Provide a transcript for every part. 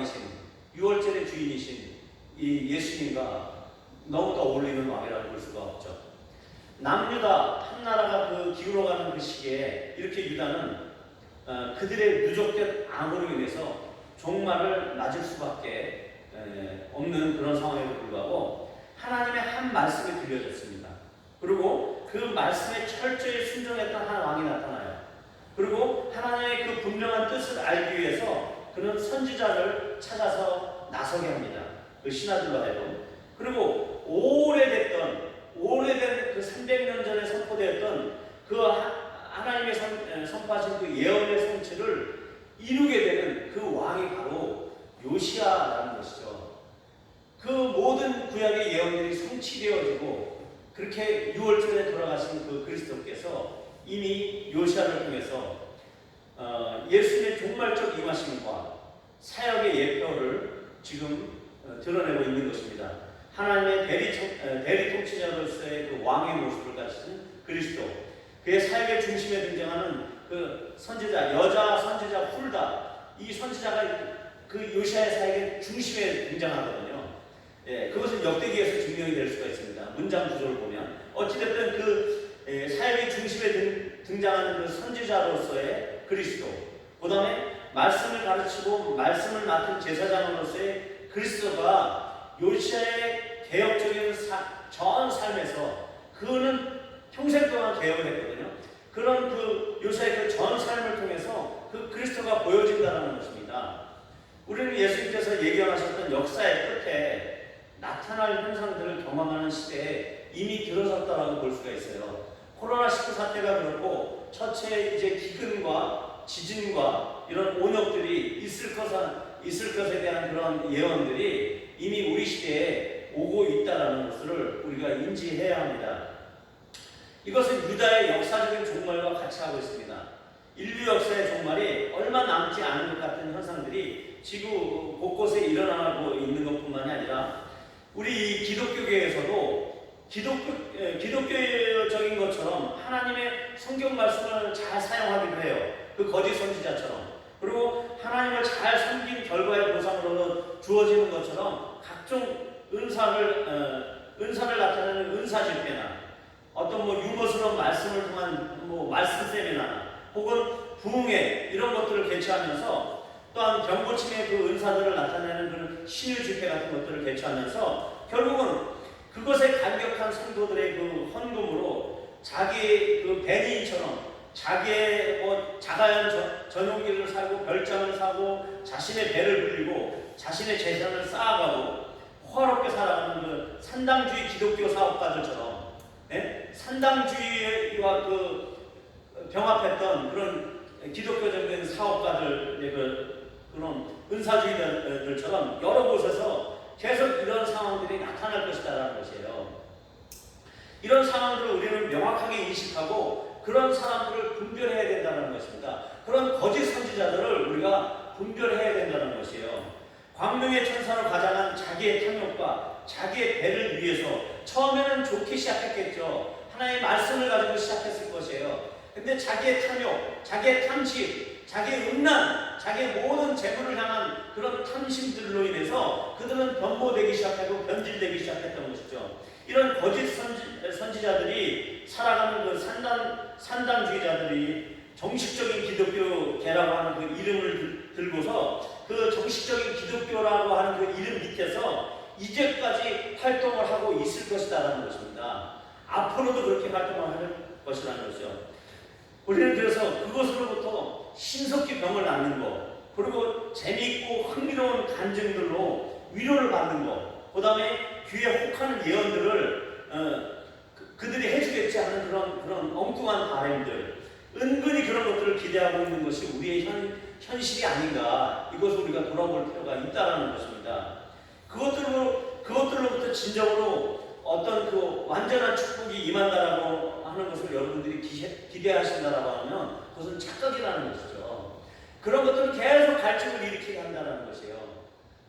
왕이신, 유월절의 주인이신 이 예수님과 너무도 어울리는 왕이라고 볼 수가 없죠. 남유다 한 나라가 그 기울어가는 그 시기에 이렇게 유다는 그들의 누적된 암으로 인해서 종말을 맞을 수밖에 없는 그런 상황에도 불구하고 하나님의 한 말씀이 들려졌습니다. 그리고 그 말씀에 철저히 순종했던 한 왕이 나타나요. 그리고 하나님의 그 분명한 뜻을 알기 위해서 그는 선지자를 찾아서 나서게 합니다. 그 신하들로 하여금. 그리고 오래된 그 300년 전에 선포되었던 그 하나님의 선포하신 그 예언의 성취를 이루게 되는 그 왕이 바로 요시야라는 것이죠. 그 모든 구약의 예언들이 성취되어지고 그렇게 6월절에 돌아가신 그 그리스도께서 이미 요시야를 통해서 예수님의 종말적 임하심과 사역의 예표를 지금 드러내고 있는 것입니다. 하나님의 대리 통치자로서의 그 왕의 모습을 가지신 그리스도, 그의 사역의 중심에 등장하는 그 선지자, 여자 선지자 훌다, 이 선지자가 그 요시야의 사역의 중심에 등장하거든요. 그것은 역대기에서 증명이 될 수가 있습니다. 문장 구조를 보면 어찌됐든 그 사역의 중심에 등장하는 그 선지자로서의 그리스도, 그 다음에 말씀을 가르치고 말씀을 맡은 제사장으로서의 그리스도가 요시야의 개혁적인 전 삶에서 그는 평생 동안 개혁을 했거든요. 그런 그 요시야의 그 전 삶을 통해서 그 그리스도가 보여진다는 것입니다. 우리는 예수님께서 예견하셨던 역사의 끝에 나타날 현상들을 경험하는 시대에 이미 들어섰다라고 볼 수가 있어요. 코로나19 사태가 그렇고 첫째 이제 기근과 지진과 이런 온역들이 있을 것에 대한 그런 예언들이 이미 우리 시대에 오고 있다는 것을 우리가 인지해야 합니다. 이것은 유다의 역사적인 종말과 같이 하고 있습니다. 인류 역사의 종말이 얼마 남지 않은 것 같은 현상들이 지구 곳곳에 일어나고 있는 것뿐만이 아니라 우리 기독교계에서도 기독교적인 것처럼 하나님의 성경 말씀을 잘 사용하기도 해요. 그 거짓 선지자처럼. 그리고 하나님을 잘 섬긴 결과의 보상으로 주어지는 것처럼 각종 은사를 나타내는 은사 집회나 어떤 유머스러운 말씀을 통한 말씀 세미나나 혹은 부흥회 이런 것들을 개최하면서 또한 병고침의 그 은사들을 나타내는 그런 신유 집회 같은 것들을 개최하면서 결국은 그것에 감격한 성도들의 그 헌금으로 자기의 그 배니인처럼 자기의 자가연 전용기를 사고 별장을 사고 자신의 배를 불리고 자신의 재산을 쌓아가고 호화롭게 살아가는 그 산당주의 기독교 사업가들처럼 산당주의와 그 병합했던 그런 기독교적인 사업가들의 그런 은사주의들처럼 여러 곳에서 계속 이런 상황들이 나타날 것이다라는 것이에요. 이런 상황들을 우리는 명확하게 인식하고 그런 사람들을 분별해야 된다는 것입니다. 그런 거짓 선지자들을 우리가 분별해야 된다는 것이에요. 광명의 천사로 가장한 자기의 탐욕과 자기의 배를 위해서 처음에는 좋게 시작했겠죠. 하나님의 말씀을 가지고 시작했을 것이에요. 근데 자기의 탐욕, 자기의 탐심, 자기의 음란, 자기의 모든 재물을 향한 그런 탐심들로 인해서 그들은 변모되기 시작하고 변질되기 시작했던 것이죠. 이런 거짓 선지자들이 살아가는 그 산당주의자들이 정식적인 기독교계라고 하는 그 이름을 들고서 그 정식적인 기독교라고 하는 그 이름 밑에서 이제까지 활동을 하고 있을 것이다라는 것입니다. 앞으로도 그렇게 활동을 할 것이라는 것이죠. 우리는 그래서 그것으로부터 신속히 병을 낫는 것, 그리고 재미있고 흥미로운 간증들로 위로를 받는 것, 그 다음에 귀에 혹하는 예언들을 그들이 해주겠지 하는 그런 엉뚱한 바람들, 은근히 그런 것들을 기대하고 있는 것이 우리의 현실이 아닌가, 이것을 우리가 돌아볼 필요가 있다는 것입니다. 그것들로부터 진정으로 어떤 그 완전한 축복이 임한다라고 하는 것을 여러분들이 기대하신다라고 하면 그것은 착각이라는 것이죠. 그런 것들을 계속 갈증을 일으키게 한다는 것이에요.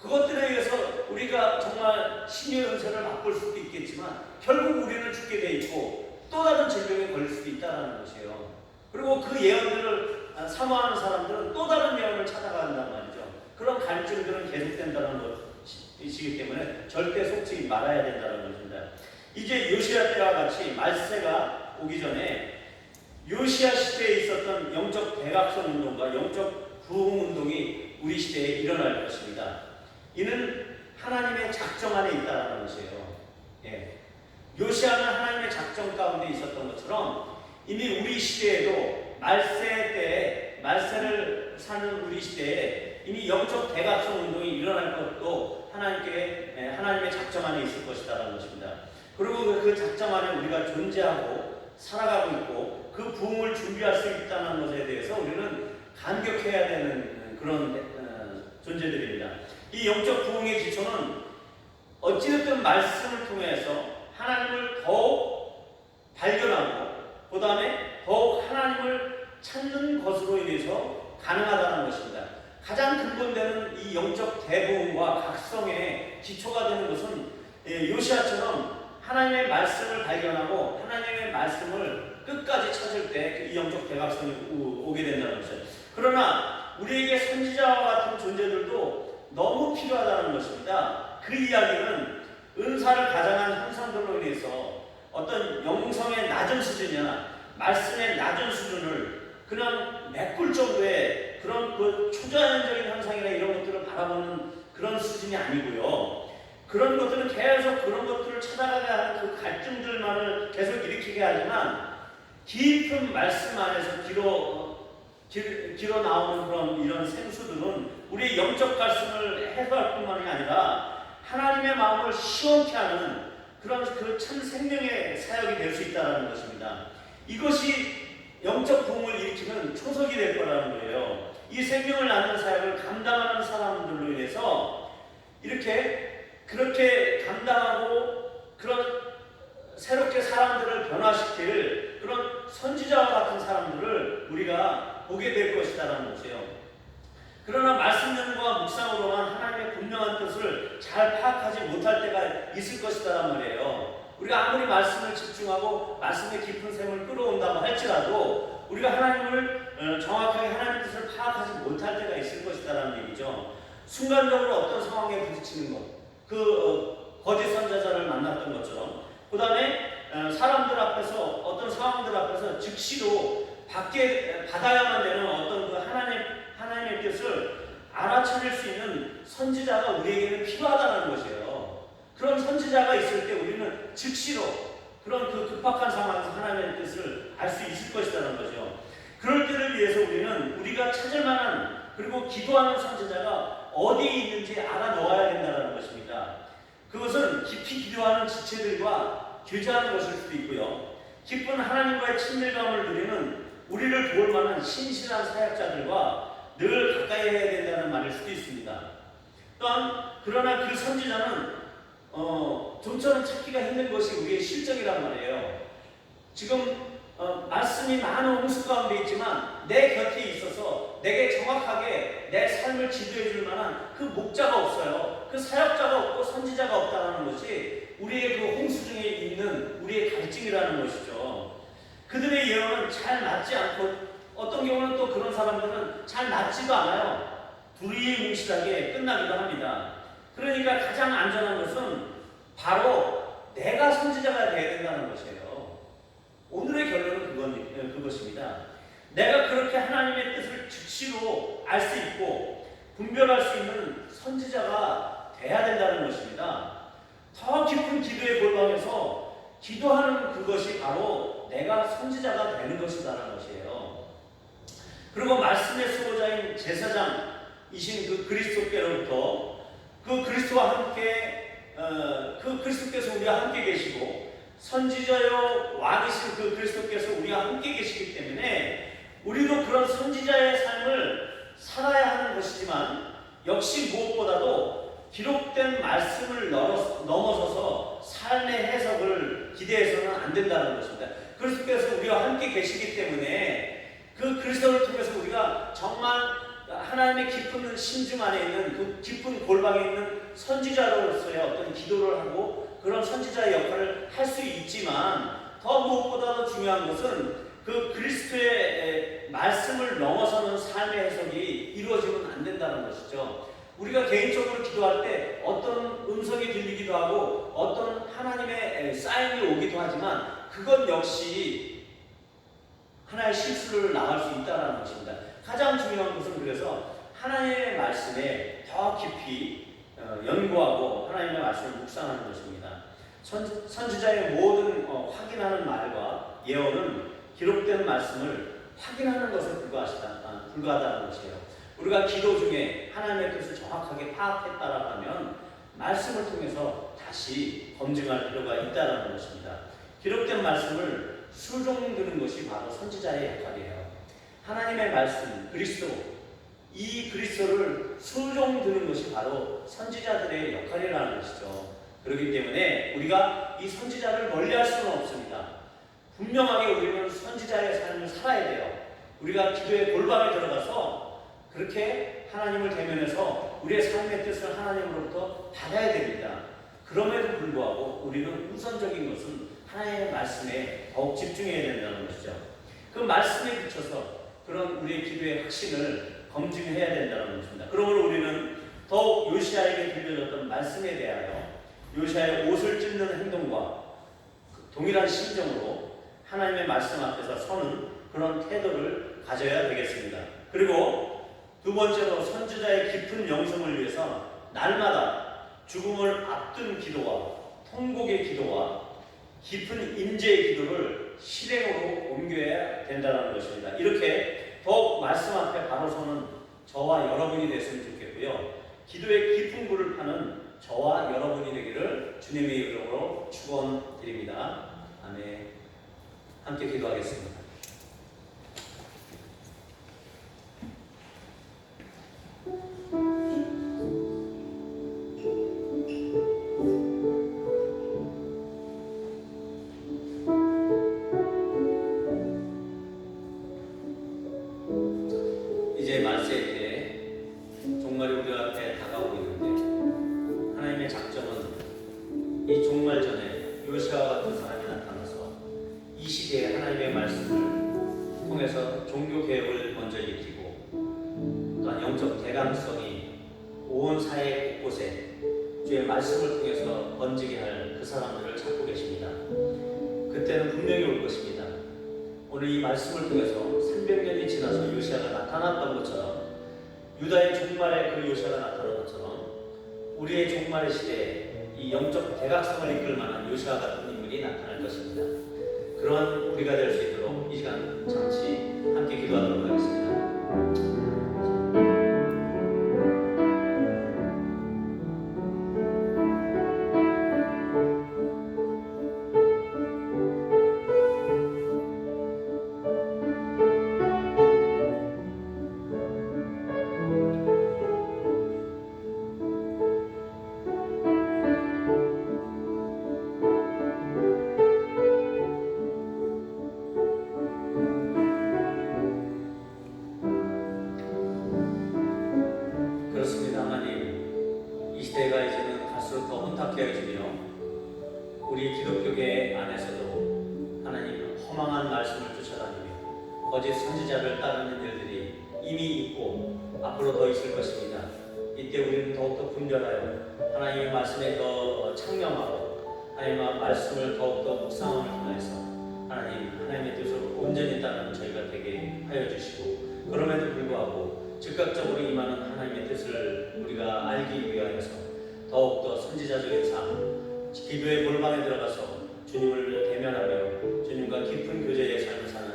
그것들에 의해서 우리가 정말 신의 은사를 맛볼 수도 있겠지만 결국 우리는 죽게 돼 있고 또 다른 질병에 걸릴 수도 있다는 것이에요. 그리고 그 예언들을 사모하는 사람들은 또 다른 예언을 찾아간단 말이죠. 그런 갈증 갈증들은 계속된다는 것이기 때문에 절대 속지 말아야 된다는 것입니다. 이제 요시야 때와 같이 말세가 오기 전에 요시야 시대에 있었던 영적 대각성 운동과 영적 부흥 운동이 우리 시대에 일어날 것입니다. 이는 하나님의 작정 안에 있다는 것이에요. 예. 요시야는 하나님의 작정 가운데 있었던 것처럼 이미 우리 시대에도 말세 때에 말세를 사는 우리 시대에 이미 영적 대각성 운동이 일어날 것도 하나님의 작정 안에 있을 것이다라는 것입니다. 그리고 그 작정 안에 우리가 존재하고 살아가고 있고 그 부흥을 준비할 수 있다는 것에 대해서 우리는 감격해야 되는 그런 존재들입니다. 이 영적 부흥의 기초는 어찌됐든 말씀을 통해서 하나님을 더욱 발견하고 그 다음에 더욱 하나님을 찾는 것으로 인해서 가능하다는 것입니다. 가장 근본되는 이 영적 대부흥과 각성의 기초가 되는 것은 요시야처럼 하나님의 말씀을 발견하고 하나님의 말씀을 끝까지 찾을 때 이 영적 대각성이 오게 된다는 것이죠. 그러나 우리에게 선지자와 같은 존재들도 너무 필요하다는 것입니다. 그 이야기는 은사를 가장한 형상들로 인해서 어떤 영성의 낮은 수준이나 말씀의 낮은 수준을 그냥 메꿀 정도의 그런 그 초자연적인 현상이나 이런 것들을 바라보는 그런 수준이 아니고요. 그런 것들은 계속 그런 것들을 찾아가야 하는 그 갈증들만을 계속 일으키게 하지만 깊은 말씀 안에서 길어 나오는 그런 이런 생수들은 우리의 영적 갈증을 해소할 뿐만이 아니라 하나님의 마음을 시원케 하는 그런 그 참 생명의 사역이 될 수 있다는 것입니다. 이것이 영적 부흥을 일으키는 초석이 될 거라는 거예요. 이 생명을 낳는 사역을 감당하는 사람들로 인해서 그렇게 감당하고 그런 새롭게 사람들을 변화시킬 그런 선지자와 같은 사람들을 우리가 보게 될 것이다라는 것이에요. 그러나 말씀과 묵상으로만 하나님의 분명한 뜻을 잘 파악하지 못할 때가 있을 것이다란 말이에요. 우리가 아무리 말씀을 집중하고 말씀의 깊은 샘을 끌어온다고 할지라도 우리가 하나님을 정확하게 하나님의 뜻을 파악하지 못할 때가 있을 것이다라는 얘기죠. 순간적으로 어떤 상황에 부딪히는 것, 거짓 선지자를 만났던 것처럼, 그 다음에 사람들 앞에서 어떤 상황들 앞에서 즉시로 받아야만 되는 어떤 그 하나님의 뜻을 알아차릴 수 있는 선지자가 우리에게는 필요하다는 것이에요. 그런 선지자가 있을 때 우리는 즉시로 그런 그 급박한 상황에서 하나님의 뜻을 알 수 있을 것이라는 거죠. 그럴 때를 위해서 우리가 찾을 만한 그리고 기도하는 선지자가 어디에 있는지 알아 놓아야 된다는 것입니다. 그것은 깊이 기도하는 지체들과 교제하는 것일 수도 있고요. 깊은 하나님과의 친밀감을 누리는 우리를 도울 만한 신실한 사역자들과 늘 가까이 해야 된다는 말일 수도 있습니다. 또한 그러나 그 선지자는 좀처럼 찾기가 힘든 것이 우리의 실정이란 말이에요. 지금 말씀이 많은 홍수 가운데 있지만 내 곁에 있어서 내게 정확하게 내 삶을 지도해 줄 만한 그 목자가 없어요. 그 사역자가 없고 선지자가 없다는 것이 우리의 그 홍수 중에 있는 우리의 갈증이라는 것이죠. 그들의 예언은 잘 맞지 않고 어떤 경우는 또 그런 사람들은 잘 맞지도 않아요. 두리뭉실하게 끝나기도 합니다. 그러니까 가장 안전한 것은 바로 내가 선지자가 되어야 된다는 것이에요. 오늘의 결론은 그것입니다. 내가 그렇게 하나님의 뜻을 즉시로 알 수 있고 분별할 수 있는 선지자가 돼야 된다는 것입니다. 더 깊은 기도의 골방에서 기도하는 그것이 바로 내가 선지자가 되는 것이다라는 것이에요. 그리고 말씀의 수호자인 제사장이신 그 그리스도께로부터 그 그리스도와 함께 그 그리스도께서 우리와 함께 계시고 선지자여 왕이신 그 그리스도께서 우리와 함께 계시기 때문에 우리도 그런 선지자의 삶을 살아야 하는 것이지만 역시 무엇보다도 기록된 말씀을 넘어서서 삶의 해석을 기대해서는 안 된다는 것입니다. 그리스도께서 우리와 함께 계시기 때문에 그 그리스도를 통해서 우리가 정말 하나님의 깊은 심중 안에 있는 그 깊은 골방에 있는 선지자로서의 어떤 기도를 하고 그런 선지자의 역할을 할 수 있지만 더 무엇보다도 중요한 것은 그 그리스도의 말씀을 넘어서는 삶의 해석이 이루어지면 안 된다는 것이죠. 우리가 개인적으로 기도할 때 어떤 음성이 들리기도 하고 어떤 하나님의 사인이 오기도 하지만 그건 역시 하나의 실수를 나갈 수 있다는 것입니다. 가장 중요한 것은 그래서 하나님의 말씀에 더 깊이 연구하고 하나님의 말씀을 묵상하는 것입니다. 선지자의 모든 확인하는 말과 예언은 기록된 말씀을 확인하는 것에 불과하다는 것이에요. 우리가 기도 중에 하나님의 뜻을 정확하게 파악했다라고 하면 말씀을 통해서 다시 검증할 필요가 있다는 것입니다. 기록된 말씀을 수종드는 것이 바로 선지자의 역할이에요. 하나님의 말씀, 그리스도, 이 그리스도를 수종드는 것이 바로 선지자들의 역할이라는 것이죠. 그렇기 때문에 우리가 이 선지자를 멀리할 수는 없습니다. 분명하게 우리는 선지자의 삶을 살아야 돼요. 우리가 기도의 골방에 들어가서 그렇게 하나님을 대면해서 우리의 삶의 뜻을 하나님으로부터 받아야 됩니다. 그럼에도 불구하고 우리는 우선적인 것은 하나님의 말씀에 더욱 집중해야 된다는 것이죠. 그 말씀에 비춰서 그런 우리의 기도의 확신을 검증해야 된다는 것입니다. 그러므로 우리는 더욱 요시야에게 들려졌던 말씀에 대하여 요시야의 옷을 찢는 행동과 동일한 심정으로 하나님의 말씀 앞에서 서는 그런 태도를 가져야 되겠습니다. 그리고 두 번째로 선지자의 깊은 영성을 위해서 날마다 죽음을 앞둔 기도와 통곡의 기도와 깊은 임재의 기도를 실행으로 옮겨야 된다는 것입니다. 이렇게 더욱 말씀 앞에 바로 서는 저와 여러분이 됐으면 좋겠고요. 기도의 깊은 굴을 파는 저와 여러분이 되기를 주님의 이름으로 축원드립니다. 아멘. 함께 기도하겠습니다. 이제 말세의 때 종말이 우리 앞에 다가오고 있는데 하나님의 작정은 이 종말 전에 요시아와 같은 사람이 나타나서 이 시대에 하나님의 말씀을 통해서 종교 개혁을 먼저 일으키고 또한 영적 대강성이 온 사회 곳곳에 주의 말씀을 통해서 번지게 할 그 사람들을 찾고 계십니다. 그때는 분명히 올 것입니다. 오늘 이 말씀을 통해서 300년이 지나서 요시아가 나타났던 것처럼 유다의 종말에 그 요시아가 나타난 것처럼 우리의 종말의 시대에 이 영적 대각성을 이끌 만한 요시아 같은 인물이 나타날 것입니다. 그러한 우리가 될 수 있도록 이 시간 잠시 함께 기도하도록 하겠습니다. 그렇습니다. 하나님, 이 시대가 이제는 갈수록 더 혼탁해지며 우리 기독교계 안에서도 하나님 허망한 말씀을 쫓아다니며 거짓 선지자를 따르는 일들이 이미 있고 앞으로 더 있을 것입니다. 이때 우리는 더욱더 분별하여 하나님의 말씀에 더 창명하고 하나님의 말씀을 더욱더 묵상함을 통해서 하나님의 뜻을 온전히 따르는 저희가 되게 하여 주시고 그럼에도 불구하고 즉각적으로 임하는 하나님의 뜻을 우리가 알기 위하여서 더욱더 선지자적인 삶, 기도의 골방에 들어가서 주님을 대면하며 주님과 깊은 교제의 삶을 사는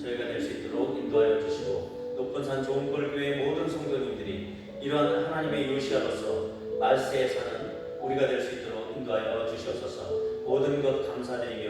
저희가 될 수 있도록 인도하여 주시고 높은 산 좋은 꼴교회 모든 성도님들이 이러한 하나님의 요시아로서 말세에 사는 우리가 될 수 있도록 인도하여 주시옵소서. 모든 것 감사드리며